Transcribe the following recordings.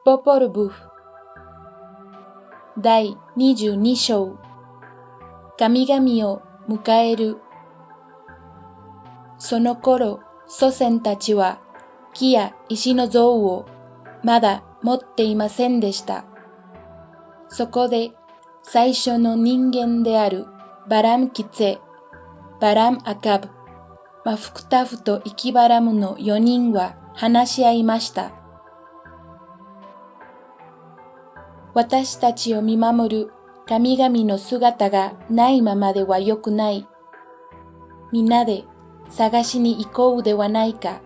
ポポルブフ第22章神々を迎える。その頃、祖先たちは木や石の像をまだ持っていませんでした。そこで最初の人間であるバラム・キツェ、バラム・アカブ、マフクタフとイキバラムの4人は話し合いました。私たちを見守る神々の姿がないままでは良くない。みんなで探しに行こうではないか。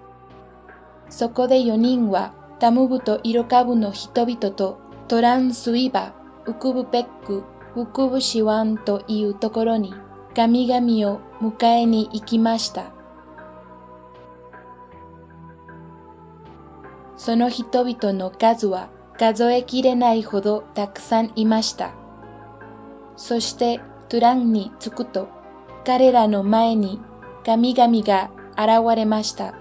そこで4人はタムブとイロカブの人々とトランスイバ、ウクブペック、ウクブシワンというところに神々を迎えに行きました。その人々の数は数えきれないほどたくさんいました。そしてトゥランに着くと、彼らの前に神々が現れました。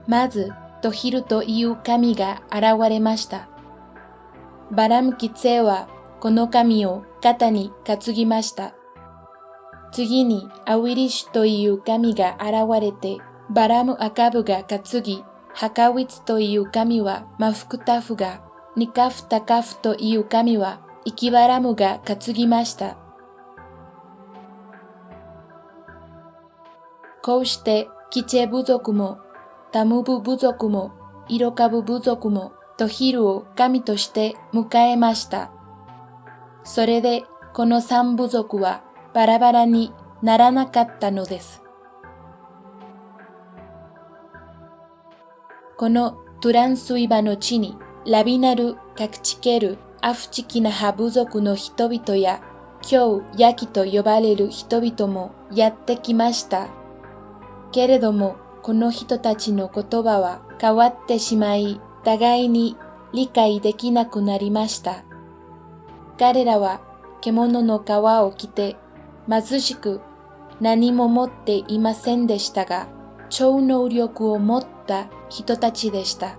まず、トヒルという神が現れました。バラム・キツェはこの神を肩に担ぎました。次にアウィリシュという神が現れて、バラム・アカブが担ぎ、ハカウィツという神はマフクタフが、ニカフタカフという神はイキバラムが担ぎました。こうしてキチェ部族も、タムブ部族も、イロカブ部族もトヒルを神として迎えました。それでこの3部族はバラバラにならなかったのです。このトゥランスイバの地にラビナル・カクチケル・アフチキナハ部族の人々やキョウ・ヤキと呼ばれる人々もやってきました。けれどもこの人たちの言葉は変わってしまい、互いに理解できなくなりました。彼らは獣の皮を着て貧しく何も持っていませんでしたが、超能力を持った人たちでした。